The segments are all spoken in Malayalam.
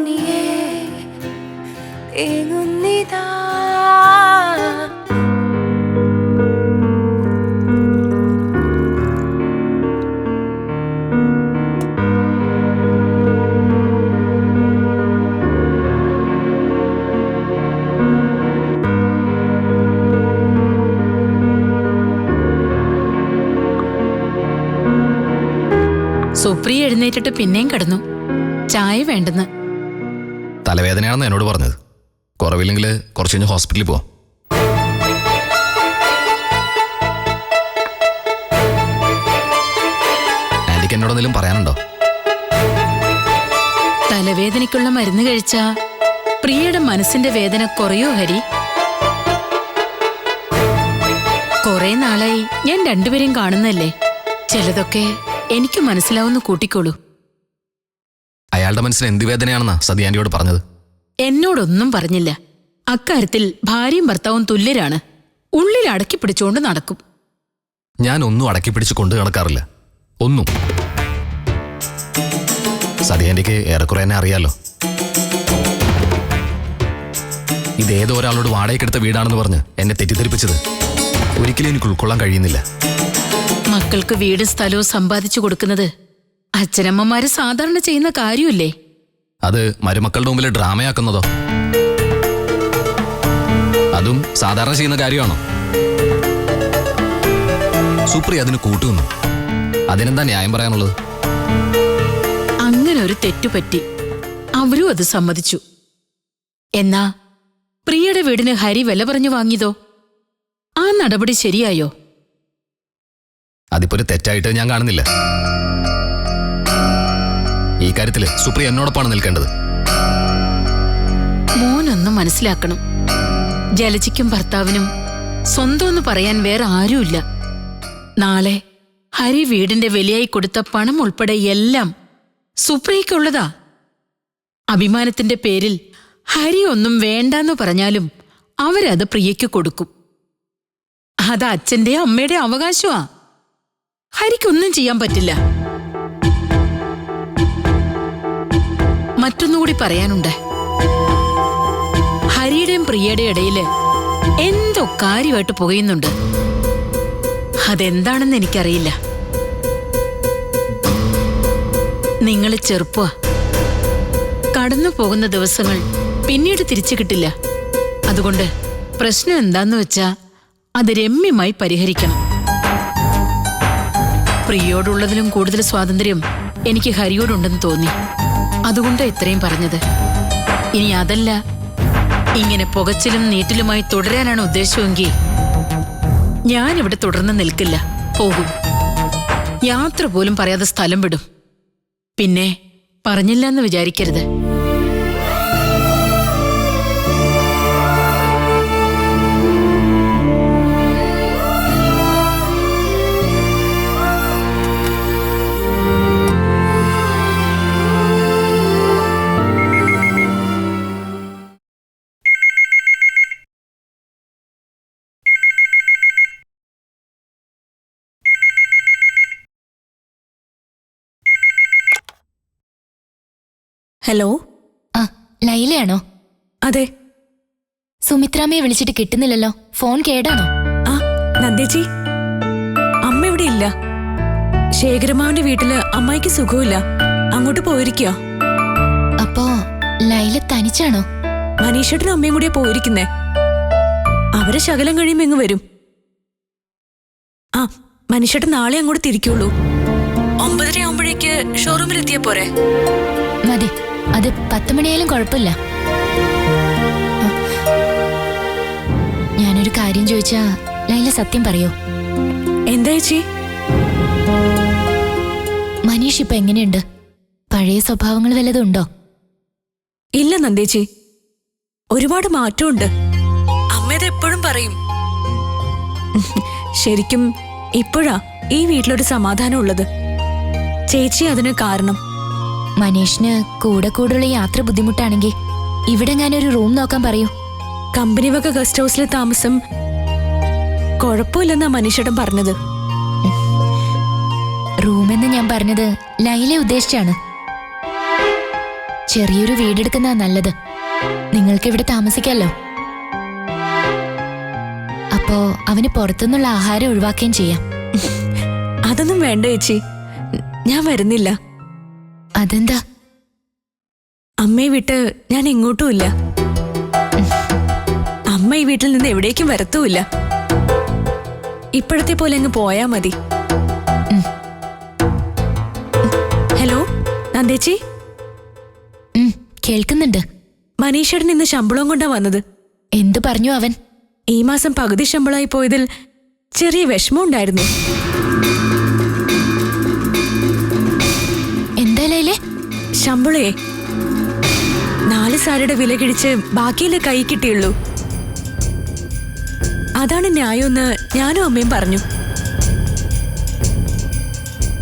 തനിയെ ഏങ്ങുന്നിതാ. സുപ്രിയ എഴുന്നേറ്റിട്ട് പിന്നെയും കിടന്നു. ചായ വേണ്ടെന്ന്. തലവേദനയാണെന്ന് എന്നോട് പറഞ്ഞത്. കുറവില്ലെങ്കിൽ കുറച്ച് കഴിഞ്ഞ് ഹോസ്പിറ്റലിൽ പോവാം. ആന്റിക്ക് എന്നോട് എന്തെങ്കിലും പറയാനുണ്ടോ? തലവേദനയ്ക്കുള്ള മരുന്ന് കഴിച്ചാ പ്രിയയുടെ മനസ്സിന്റെ വേദന കുറയോ ഹരി? കുറെ നാളായി ഞാൻ രണ്ടുപേരും കാണുന്നല്ലേ. ചിലതൊക്കെ എനിക്ക് മനസ്സിലാവുന്ന കൂട്ടിക്കോളൂ. അയാളുടെ മനസ്സിന് എന്ത് വേദനയാണെന്നാ സതി ആന്റിയോട് പറഞ്ഞത്? എന്നോടൊന്നും പറഞ്ഞില്ല. അക്കാര്യത്തിൽ ഭാര്യയും ഭർത്താവും തുല്യരാണ്. ഉള്ളിൽ അടക്കി പിടിച്ചുകൊണ്ട് നടക്കും. ഞാൻ ഒന്നും അടക്കി പിടിച്ച് കൊണ്ടു നടക്കാറില്ല. ഒന്നും. സതി ആന്റിക്ക് ഏറെക്കുറെ എന്നെ അറിയാലോ. ഇതേതോ ഒരാളോട് വാടകയ്ക്കെടുത്ത വീടാണെന്ന് പറഞ്ഞ് എന്നെ തെറ്റിദ്ധരിപ്പിച്ചത് ഒരിക്കലും എനിക്ക് ഉൾക്കൊള്ളാൻ കഴിയുന്നില്ല. മക്കൾക്ക് വീടും സ്ഥലവും സമ്പാദിച്ചു കൊടുക്കുന്നത് അച്ഛനമ്മമാര് സാധാരണ ചെയ്യുന്ന കാര്യമല്ലേ? അത് മരുമക്കളുടെ മുമ്പിൽ ഡ്രാമയാക്കുന്നതോ? അതും സാധാരണ ചെയ്യുന്ന കാര്യമാണോ? സുപ്രിയ അതിന് കൂട്ടുന്നു. അതിനെന്താ ന്യായം പറയാനുള്ളത്? അങ്ങനെ ഒരു തെറ്റുപറ്റി. അവരും അത് സമ്മതിച്ചു. എന്നാ പ്രിയയുടെ വീടിന് ഹരി വില പറഞ്ഞു വാങ്ങിയതോ? ആ നടപടി ശരിയായോ? അതിപ്പോ ഒരു തെറ്റായിട്ട് ഞാൻ കാണുന്നില്ല. ഈ കാര്യത്തില് സുപ്രിയ എന്നോടൊപ്പാണ് നിൽക്കേണ്ടത്. മോനൊന്നും മനസ്സിലാക്കണം. ജലജിക്കും ഭർത്താവിനും സ്വന്തം എന്ന് പറയാൻ വേറെ ആരുമില്ല. നാളെ ഹരി വീടിന്റെ വിലയായി കൊടുത്ത പണം ഉൾപ്പെടെ എല്ലാം സുപ്രിയയ്ക്കുള്ളതാ. അഭിമാനത്തിന്റെ പേരിൽ ഹരി ഒന്നും വേണ്ടാന്ന് പറഞ്ഞാലും അവരത് പ്രിയയ്ക്ക് കൊടുക്കും. അത് അച്ഛന്റെ അമ്മയുടെ അവകാശമാ. ഹരിക്കൊന്നും ചെയ്യാൻ പറ്റില്ല. മറ്റൊന്നുകൂടി പറയാനുണ്ട്. ഹരിയുടെയും പ്രിയയുടെ ഇടയില് എന്തോ കാര്യമായിട്ട് പുകയുന്നുണ്ട്. അതെന്താണെന്ന് എനിക്കറിയില്ല. നിങ്ങൾ ചെറുപ്പ. കടന്നു പോകുന്ന ദിവസങ്ങൾ പിന്നീട് തിരിച്ചു കിട്ടില്ല. അതുകൊണ്ട് പ്രശ്നം എന്താന്ന് വെച്ചാ അത് രമ്യമായി പരിഹരിക്കണം. പ്രിയോടുള്ളതിലും കൂടുതൽ സ്വാതന്ത്ര്യം എനിക്ക് ഹരിയോടുണ്ടെന്ന് തോന്നി. അതുകൊണ്ട് ഇത്രയും പറഞ്ഞത്. ഇനി അതല്ല, ഇങ്ങനെ പുകച്ചിലും നീറ്റിലുമായി തുടരാനാണ് ഉദ്ദേശമെങ്കിൽ ഞാനിവിടെ തുടർന്ന് നിൽക്കില്ല. പോകും. യാത്ര പോലും പറയാതെ സ്ഥലം വിടും. പിന്നെ പറഞ്ഞില്ല എന്ന് വിചാരിക്കരുത്. ഹലോ. ആ, ലൈലയാണോ? അതെ. സുമിത്രാമ്മയെ വിളിച്ചിട്ട് കിട്ടുന്നില്ലല്ലോ. ഫോൺ കേടാണോ? ആ, നന്ദേച്ചി, അമ്മ ഇവിടെ ഇല്ല. ശേഖരമാവിന്റെ വീട്ടില് അമ്മായിക്ക് സുഖമില്ല. അങ്ങോട്ട് പോയിരിക്കോ? അപ്പോ ലൈല തനിച്ചാണോ? മനീഷേട്ടനും അമ്മയും കൂടിയാ പോയിരിക്കുന്നേ. അവരെ ശകലം കഴിയുമ്പോ ഇങ്ങ് വരും. ആ, മനീഷേട്ടൻ നാളെ അങ്ങോട്ട് തിരിക്കുള്ളൂ. 9:30 ആവുമ്പോഴേക്ക് ഷോറൂമിൽ എത്തിയാ പോരെ? മതി. അത് 10 മണിയായാലും കുഴപ്പമില്ല. ഞാനൊരു കാര്യം ചോദിച്ചാ ലൈല സത്യം പറയോ? എന്താ ചേച്ചി? മനീഷ് ഇപ്പൊ എങ്ങനെയുണ്ട്? പഴയ സ്വഭാവങ്ങൾ വല്ലതും ഉണ്ടോ? ഇല്ല നന്ദേച്ചി, ഒരുപാട് മാറ്റമുണ്ട്. അമ്മയത് എപ്പോഴും പറയും. ശരിക്കും ഇപ്പോഴാ ഈ വീട്ടിലൊരു സമാധാനം ഉള്ളത്. ചേച്ചി അതിന് കാരണം. മനീഷിന് കൂടെ കൂടുള്ള യാത്ര ബുദ്ധിമുട്ടാണെങ്കിൽ ഇവിടെ ഞാനൊരു റൂം നോക്കാൻ പറയൂ. കമ്പനി വക ഗസ്റ്റ് ഹൗസിലെ താമസം കുഴപ്പമില്ലെന്നാ മനീഷേട്ടൻ പറഞ്ഞത്. റൂമെന്ന് ഞാൻ പറഞ്ഞത് ലൈലെ ഉദ്ദേശിച്ചാണ്. ചെറിയൊരു വീടെടുക്കുന്നതാ നല്ലത്. നിങ്ങൾക്ക് ഇവിടെ താമസിക്കാമല്ലോ. അപ്പോ അവന് പുറത്തുനിന്നുള്ള ആഹാരം ഒഴിവാക്കുകയും ചെയ്യാം. അതൊന്നും വേണ്ട ചേച്ചി, ഞാൻ വരുന്നില്ല. അതെന്താ? അമ്മയെ വിട്ട് ഞാൻ എങ്ങോട്ടുമില്ല. അമ്മ ഈ വീട്ടിൽ നിന്ന് എവിടേക്കും വരത്തുമില്ല. ഇപ്പോഴത്തെ പോലെ അങ്ങ് പോയാ മതി. ഹലോ നന്ദേച്ചി. കേൾക്കുന്നുണ്ട്. മനീഷേട്ടൻ ഇന്ന് ശമ്പളം കൊണ്ടാ വന്നത്. എന്തു പറഞ്ഞു അവൻ? ഈ മാസം പകുതി ശമ്പളമായി പോയതിൽ ചെറിയ വിഷമം ഉണ്ടായിരുന്നു. എന്താ ലൈലേ? ശമ്പളേ 4 സാരിയുടെ വില കിഴിച്ച് ബാക്കിയിലെ കൈ കിട്ടിയുള്ളൂ. അതാണ് ന്യായമെന്ന് ഞാനും അമ്മയും പറഞ്ഞു.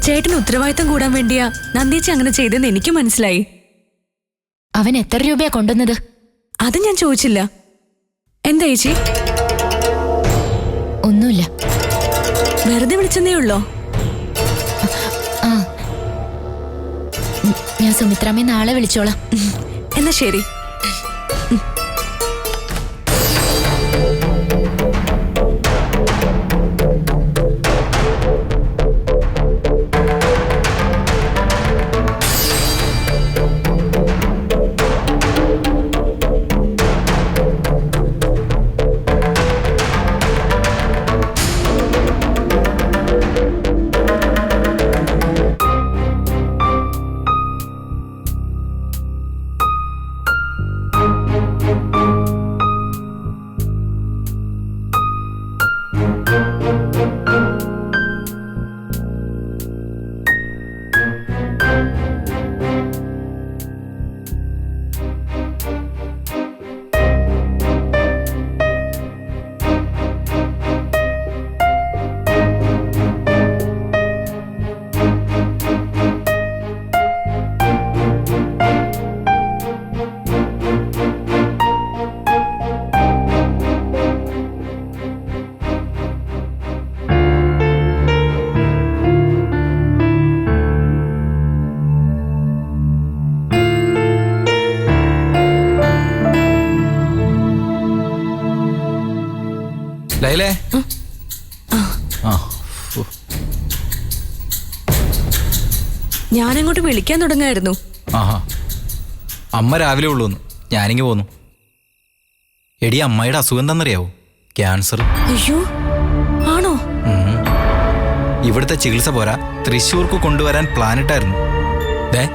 ചേട്ടന് ഉത്തരവാദിത്തം കൂടാൻ വേണ്ടിയാ നന്ദേച്ചി അങ്ങനെ ചെയ്തെന്ന് എനിക്ക് മനസ്സിലായി. അവൻ എത്ര രൂപയാ കൊണ്ടുവന്നത്? അത് ഞാൻ ചോദിച്ചില്ല. എന്താ ചേച്ചി? ഒന്നുമില്ല. വെറുതെ വിളിച്ചെന്നേ ഉള്ളോ? ആ, ഞാൻ സുമിത്രാമ്മയെ നാളെ വിളിച്ചോളാം. എന്നാ ശരി. ലൈലേ, ഞാനങ്ങോട്ട് വിളിക്കാൻ തുടങ്ങായിരുന്നു. ആഹാ, അമ്മ രാവിലെ ഉള്ളൂന്ന് ഞാനിങ്ങ് പോന്നു. എടി, അമ്മയുടെ അസുഖം എന്താണെന്നറിയാവോ? ക്യാൻസർ. അയ്യോ, ആണോ? ഇവിടുത്തെ ചികിത്സ പോരാ, തൃശ്ശൂർക്ക് കൊണ്ടുവരാൻ പ്ലാനിട്ടായിരുന്നു. ദേ,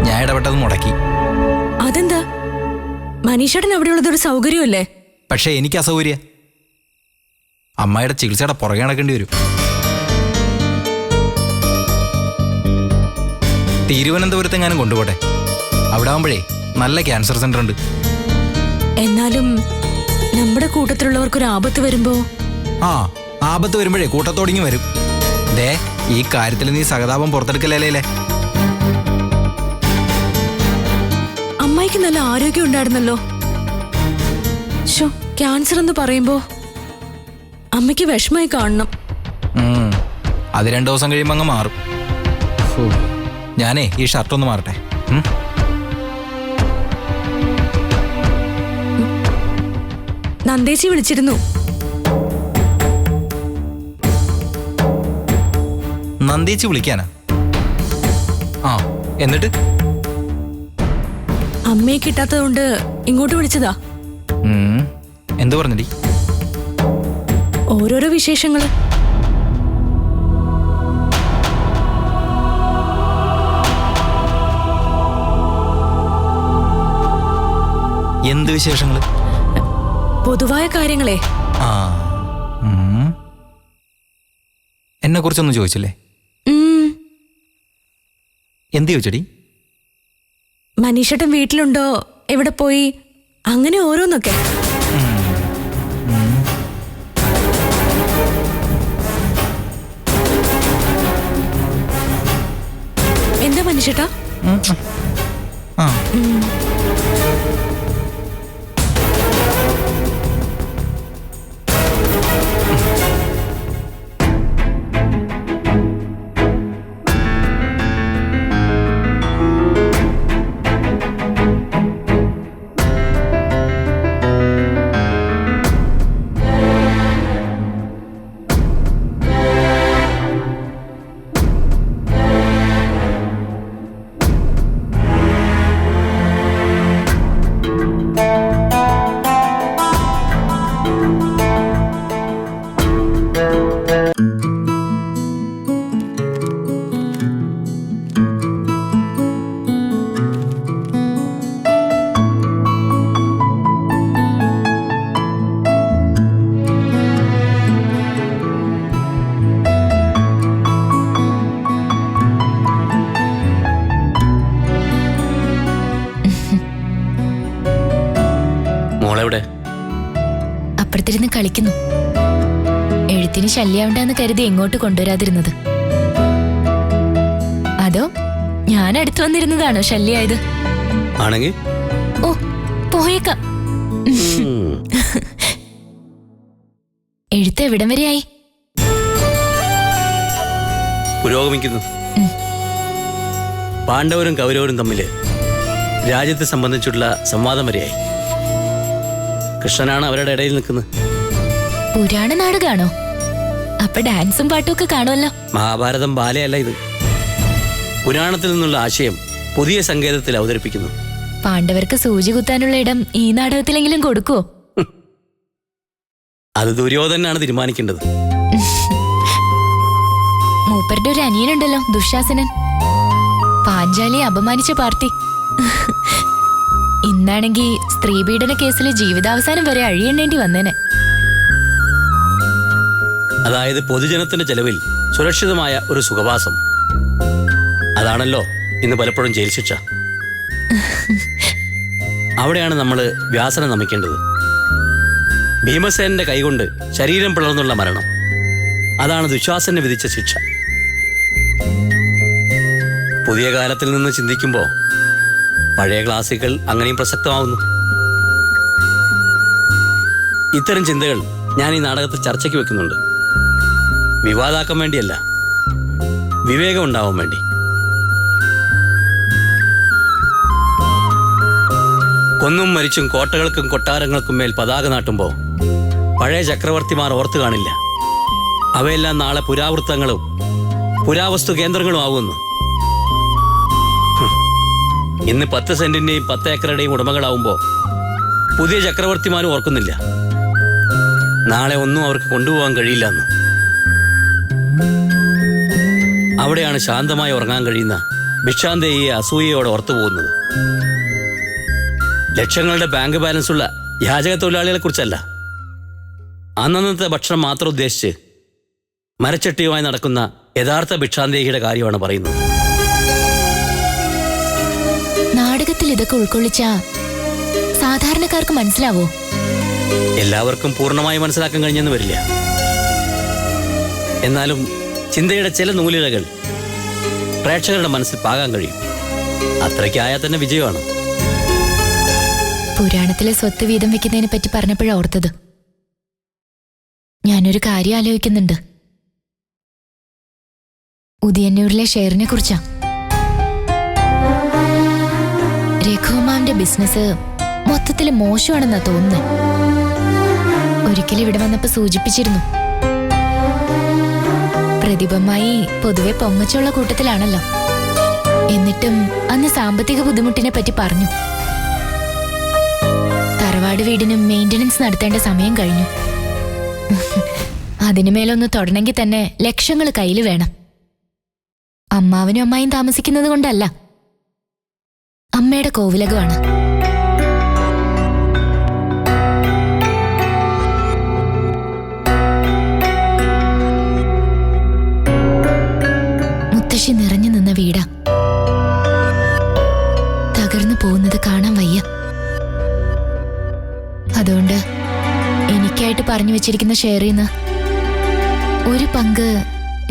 ഞാൻ ഇടപെട്ടത് മുടക്കി. അതെന്താ? മനീഷേട്ടൻ അവിടെയുള്ളതൊരു സൗകര്യമല്ലേ? പക്ഷേ എനിക്ക് അസൗകര്യ. അമ്മയുടെ ചികിത്സയുടെ പുറകെ നടക്കേണ്ടി വരും. തിരുവനന്തപുരത്തെങ്ങാനും കൊണ്ടുപോട്ടെ. അവിടെ ആകുമ്പോഴേ നല്ല ക്യാൻസർ സെന്റർ ഉണ്ട്. എന്നാലും നമ്മുടെ കൂട്ടത്തിലുള്ളവർക്കൊരു ആപത്ത് വരുമ്പോ? ആപത്ത് വരുമ്പോഴേ കൂട്ടത്തോടിങ്ങി വരും. ദേ, ഈ കാര്യത്തിൽ നീ സഹതാപം പുറത്തെടുക്കല്ലേ. അമ്മായിക്ക് നല്ല ആരോഗ്യം ഉണ്ടായിരുന്നല്ലോ. ക്യാൻസർ എന്ന് പറയുമ്പോ അമ്മയ്ക്ക് വിഷമായി കാണണം. അത് 2 ദിവസം കഴിയുമ്പോൾ അങ്ങ് മാറും. ഞാനേ ഈ ഷർട്ടൊന്ന് മാറട്ടെ. നന്ദേച്ചി വിളിച്ചിരുന്നു. നന്ദേച്ചി വിളിക്കാനാ? എന്നിട്ട്? അമ്മയെ കിട്ടാത്തതുകൊണ്ട് ഇങ്ങോട്ട് വിളിച്ചതാ. എന്തു പറഞ്ഞടി? ഓരോരോ വിശേഷങ്ങള്. എന്ത് വിശേഷങ്ങള്? പൊതുവായ കാര്യങ്ങളെ. എന്നെ കുറിച്ചൊന്നും ചോദിച്ചില്ലേ? എന്ത് ചോദിച്ചടി? മനീഷേട്ടൻ വീട്ടിലുണ്ടോ, എവിടെ പോയി, അങ്ങനെ ഓരോന്നൊക്കെ. എന്താ മനീഷേട്ടാ? എവിടെ? അപ്പുറത്തിരുന്ന് കളിക്കുന്നു. എഴുത്തിന് ശല്യാവണ്ടെന്ന് കരുതി എങ്ങോട്ട് കൊണ്ടുവരാതിരുന്നത്. അതോ ഞാൻ അടുത്ത് വന്നിരുന്നതാണോ ശല്യായത്? ആണെങ്കിൽ ഓ, പോയേക്കാം. എഴുത്ത് എവിടം വരെയായി? പുരോഗമിക്കുന്നു. പാണ്ഡവരും കൗരവരും തമ്മില് രാജ്യത്തെ സംബന്ധിച്ചുള്ള സംവാദം വരെയായി. കൃഷ്ണനാണ് അവരുടെ ഇടയിൽ നിൽക്കുന്നത്. പുരാണ നാടകാണോ? അപ്പൊ ഡാൻസും പാട്ടും ഒക്കെ കാണുമല്ലോ. മഹാഭാരതം ബാലയല്ല ഇത്. പുരാണത്തിൽ നിന്നുള്ള ആശയം പുതിയ സങ്കേതത്തിൽ അവതരിപ്പിക്കുന്നു. പാണ്ഡവർക്ക് സൂചി കുത്താനുള്ള ഇടം ഈ നാടകത്തിലെങ്കിലും കൊടുക്കുവോ? അത് ദുര്യോധനാണ് തീരുമാനിക്കേണ്ടത്. മൂപ്പരുടെ ഒരു അനിയനുണ്ടല്ലോ, ദുശാസനൻ. പാഞ്ചാലിയെ അപമാനിച്ച പാർട്ടി. ഇന്നാണെങ്കി സ്ത്രീപീഡന കേസിൽ ജീവിതാവസാനം വരെ അഴിയണ്ടേണ്ടി വന്നേനെ. അതായത് പൊതുജനത്തിന്റെ ചെലവിൽ സുരക്ഷിതമായ ഒരു സുഖവാസം. അതാണല്ലോ ഇന്ന് പലപ്പോഴും ജയിൽ ശിക്ഷ. അവിടെയാണ് നമ്മൾ വ്യാസനെ നമിക്കേണ്ടത്. ഭീമസേനന്റെ കൈകൊണ്ട് ശരീരം പിളർന്നുള്ള മരണം, അതാണ് ദുശാസനെ വിധിച്ച ശിക്ഷ. പുതിയ കാലത്തിൽ നിന്ന് ചിന്തിക്കുമ്പോൾ പഴയ ക്ലാസിക്കൽ അങ്ങനെയും പ്രസക്തമാവുന്നു. ഇത്തരം ചിന്തകൾ ഞാൻ ഈ നാടകത്തിൽ ചർച്ചയ്ക്ക് വെക്കുന്നുണ്ട്. വിവാദാക്കാൻ വേണ്ടിയല്ല, വിവേകം ഉണ്ടാവാൻ വേണ്ടി. കൊന്നും മരിച്ചും കോട്ടകൾക്കും കൊട്ടാരങ്ങൾക്കും മേൽ പതാക നാട്ടുമ്പോൾ പഴയ ചക്രവർത്തിമാർ ഓർത്തു കാണില്ല. അവയെല്ലാം നാളെ പുരാവൃത്തങ്ങളും പുരാവസ്തു കേന്ദ്രങ്ങളും ആവുമെന്ന്. ഇന്ന് 10 സെന്റിന്റെയും 10 ഏക്കറുടെയും ഉടമകളാവുമ്പോൾ പുതിയ ചക്രവർത്തിമാരും ഓർക്കുന്നില്ല നാളെ ഒന്നും അവർക്ക് കൊണ്ടുപോകാൻ കഴിയില്ലെന്ന്. അവിടെയാണ് ശാന്തമായി ഉറങ്ങാൻ കഴിയുന്ന ഭിക്ഷാന്തേയെ അസൂയയോടെ ഓർത്തു പോകുന്നത്. ലക്ഷങ്ങളുടെ ബാങ്ക് ബാലൻസ് ഉള്ള യാചക തൊഴിലാളികളെ കുറിച്ചല്ല, അന്നന്നത്തെ ഭക്ഷണം മാത്രം ഉദ്ദേശിച്ച് മരച്ചട്ടിയുമായി നടക്കുന്ന യഥാർത്ഥ ഭിക്ഷാന്തേഹിയുടെ കാര്യമാണ് പറയുന്നത്. നാടകത്തിൽ ഇതൊക്കെ ഉൾക്കൊള്ളിച്ച സാധാരണക്കാർക്ക് മനസ്സിലാവോ? എല്ലാവർക്കും പൂർണ്ണമായി മനസ്സിലാക്കാൻ കഴിഞ്ഞെന്ന് വരില്ല. എന്നാലും ചിന്തയുടെ ചില നൂലിഴകൾ പ്രേക്ഷകരുടെ മനസ്സിൽ പാകാൻ കഴിയും. അത്രയ്ക്കായാൽ തന്നെ വിജയമാണ്. പുരാണത്തിലെ സ്വത്ത് വീതം വെക്കുന്നതിനെ പറ്റി പറഞ്ഞപ്പോഴാണ് ഓർത്തത്. ഞാനൊരു കാര്യം ആലോചിക്കുന്നുണ്ട്. ഉദയന്നൂരിലെ ഷെയറിനെ കുറിച്ചാ. രഘുമാന്റെ ബിസിനസ് മൊത്തത്തിൽ മോശമാണെന്നാ തോന്നുന്നത്. ഒരിക്കലും ഇവിടെ വന്നപ്പോ സൂചിപ്പിച്ചിരുന്നു. പ്രതിഭമായി പൊതുവെ പൊങ്ങച്ചുള്ള കൂട്ടത്തിലാണല്ലോ. എന്നിട്ടും അന്ന് സാമ്പത്തിക ബുദ്ധിമുട്ടിനെ പറ്റി പറഞ്ഞു. തറവാട് വീടിനും മെയിൻ്റനൻസ് നടത്തേണ്ട സമയം കഴിഞ്ഞു. അതിനുമേലൊന്ന് തൊടണമെങ്കിൽ തന്നെ ലക്ഷങ്ങൾ കയ്യിൽ വേണം. അമ്മാവനും അമ്മായും താമസിക്കുന്നത് കൊണ്ടല്ല, അമ്മയുടെ കോവിലകമാണ്. മുത്തശ്ശി നിറഞ്ഞു നിന്ന വീടാ. തകർന്നു പോകുന്നത് കാണാൻ വയ്യ. അതുകൊണ്ട് എനിക്കായിട്ട് പറഞ്ഞു വെച്ചിരിക്കുന്ന ഷെയറിൽ നിന്ന് ഒരു പങ്ക്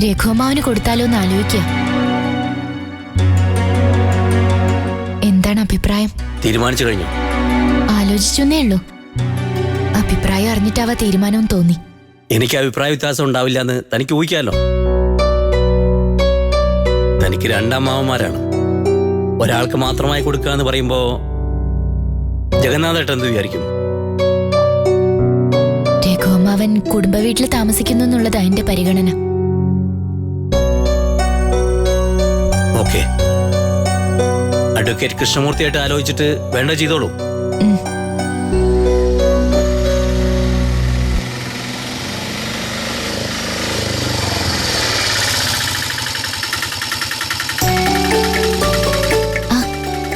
രഘുമാവിന് കൊടുത്താലോ എന്ന് ആലോചിക്കുക. എന്താണ് അഭിപ്രായം? തീരുമാനിച്ചു കഴിഞ്ഞു. ആലോചിച്ചെന്നേ ഉള്ളൂ. അഭിപ്രായം അറിഞ്ഞിട്ടാവാ തീരുമാനവും തോന്നി. എനിക്ക് അഭിപ്രായ വ്യത്യാസം ഉണ്ടാവില്ല എന്ന് തനിക്ക് ഊഹിക്കാമല്ലോ. തനിക്ക് 2 അമ്മാവന്മാരാണ്. ഒരാൾക്ക് മാത്രമായി കൊടുക്കുക എന്ന് പറയുമ്പോ ജഗന്നാഥേട്ടൻ എന്ത് വിചാരിക്കും? രഘുമാവൻ കുടുംബ വീട്ടിൽ താമസിക്കുന്നു എന്നുള്ളത് അതിന്റെ പരിഗണന. ഓക്കെ, അഡ്വക്കേറ്റ് കൃഷ്ണമൂർത്തിയായിട്ട് ആലോചിച്ചിട്ട് വേണ്ട ചെയ്തോളൂ.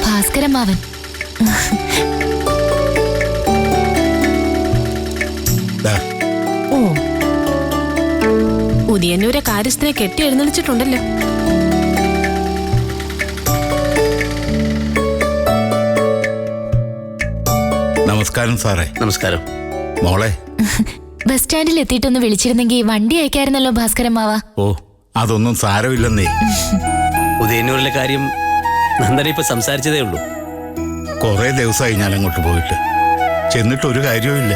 ഭാസ്കരമാവൻ ഓ, ഉദയന്നൂരെ കാര്യസ്ഥനെ കെട്ടി എഴുന്നള്ളിച്ചിട്ടുണ്ടല്ലോ. നമസ്കാരം സാറേ. നമസ്കാരം. മോളെ, ബസ് സ്റ്റാൻഡിൽ എത്തിയിട്ടൊന്ന് വിളിച്ചിരുന്നെങ്കിൽ വണ്ടി അയക്കായിരുന്നല്ലോ ഭാസ്കരൻ മാവ. ഓ അതൊന്നും സാരമില്ലെന്നേ. ഉദയന്നൂരിലെ കാര്യം നന്ദന ഇപ്പൊ സംസാരിച്ചതേ ഉള്ളൂ. കുറെ ദിവസമായി ഞാൻ അങ്ങോട്ട് പോയിട്ട്, ചെന്നിട്ടൊരു കാര്യവുമില്ല.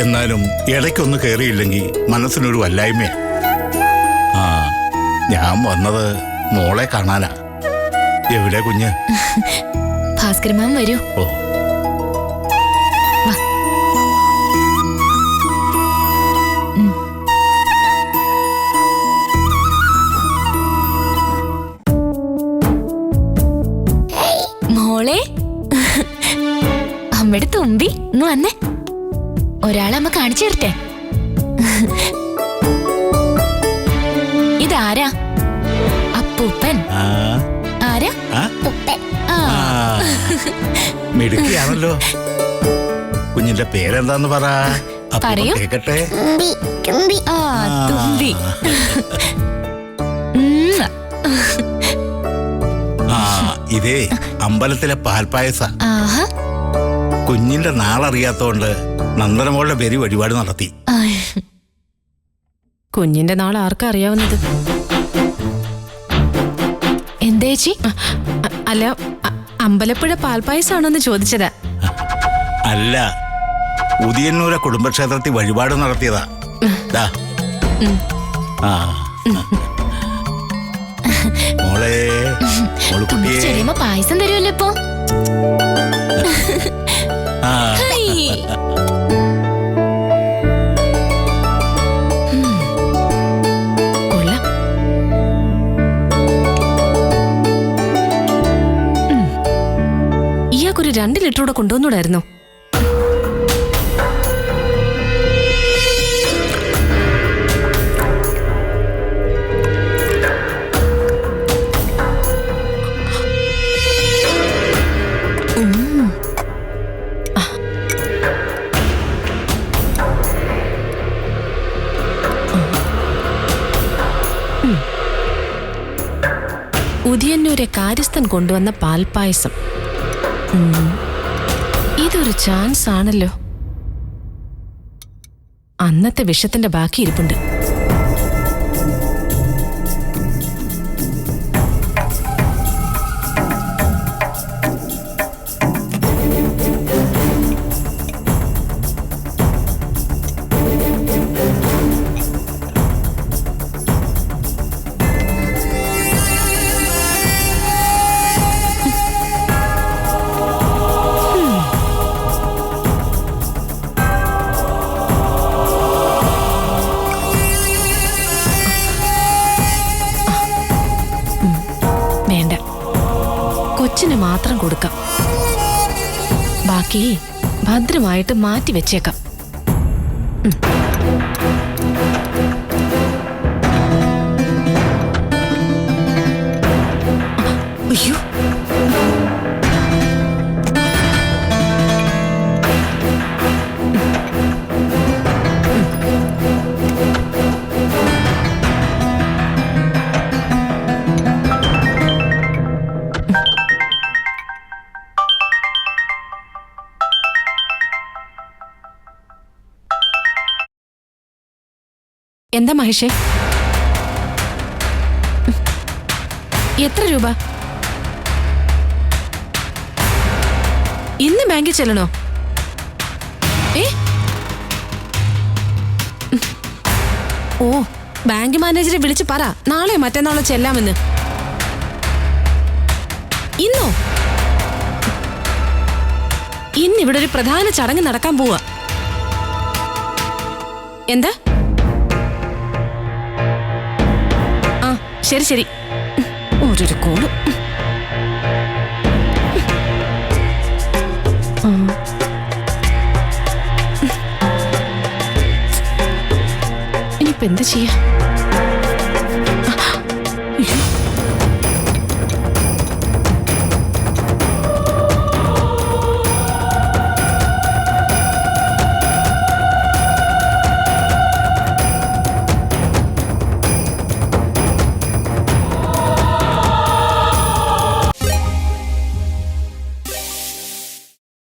എന്നാലും ഇടയ്ക്കൊന്ന് കയറിയില്ലെങ്കിൽ മനസ്സിനൊരു വല്ലായ്മയാ. ആ, ഞാൻ വന്നത് മോളെ കാണാനാ. എവിടെ കുഞ്ഞ്? ഭാസ്കരൻ മാമൻ വരൂ. ഓ, മോളെ, അമ്മയുടെ തുമ്പി ഇങ്ങ് വന്നേ. ഒരാളമ്മ കാണിച്ചു തരട്ടെ. ഇതാരാ? അപ്പൂപ്പൻ. ആരാ? ആ, മിടുക്കിയാണല്ലോ. കുഞ്ഞിന്റെ പേരെന്താന്ന് പറ. പറയൂ. കേക്കട്ടെ. ആ, തുമ്പി. ആ, ഇതേ അമ്പലത്തിലെ പാൽപ്പായസ. ആഹാ. കുഞ്ഞിന്റെ നാളറിയാത്തോണ്ട് നന്ദനമോളുടെ പേര് വഴിപാട് നടത്തി. കുഞ്ഞിന്റെ നാൾ ആർക്കാ അറിയാവുന്നത്? എന്തേച്ചി? അല്ല, അമ്പലപ്പുഴ പാൽപ്പായസാണോന്ന് ചോദിച്ചതാ. അല്ല, ഉദിയന്നൂരെ കുടുംബക്ഷേത്രത്തിൽ വഴിപാട് നടത്തിയതാ. ദാ. ആ. മോളെ, മോളുകുട്ടിയെ. ചെറിയമ്മ പായസം തരുമല്ലോ ഇപ്പൊ. ആ. കൊള്ളാം. ഇയാൾക്കൊരു 2 ലിറ്റർ കൂടെ കൊണ്ടുവന്നൂടായിരുന്നോ? ഉദിയന്നൂരെ കാര്യസ്ഥൻ കൊണ്ടുവന്ന പാൽപ്പായസം. ഇതൊരു ചാൻസ് ആണല്ലോ. അന്നത്തെ വിഷത്തിന്റെ ബാക്കി ഇരിപ്പുണ്ട്. വേണ്ട, കൊച്ചിന് മാത്രം കൊടുക്കാം. ബാക്കി ഭദ്രമായിട്ട് മാറ്റി വെച്ചേക്കാം. അയ്യോ, എന്താ മഹേഷേ? എത്ര രൂപ? ഇന്ന് ബാങ്കിൽ ചെല്ലണോ? ഓ, ബാങ്ക് മാനേജറെ വിളിച്ച് പറ നാളെ മറ്റന്നാളോ ചെല്ലാമെന്ന്. ഇന്നോ? ഇന്നിവിടെ ഒരു പ്രധാന ചടങ്ങ് നടക്കാൻ പോവാ. എന്താ? ആ, ശരി ശരി. ഒരു കോള്. ഇനിയിപ്പോ എന്താ ചെയ്യാ?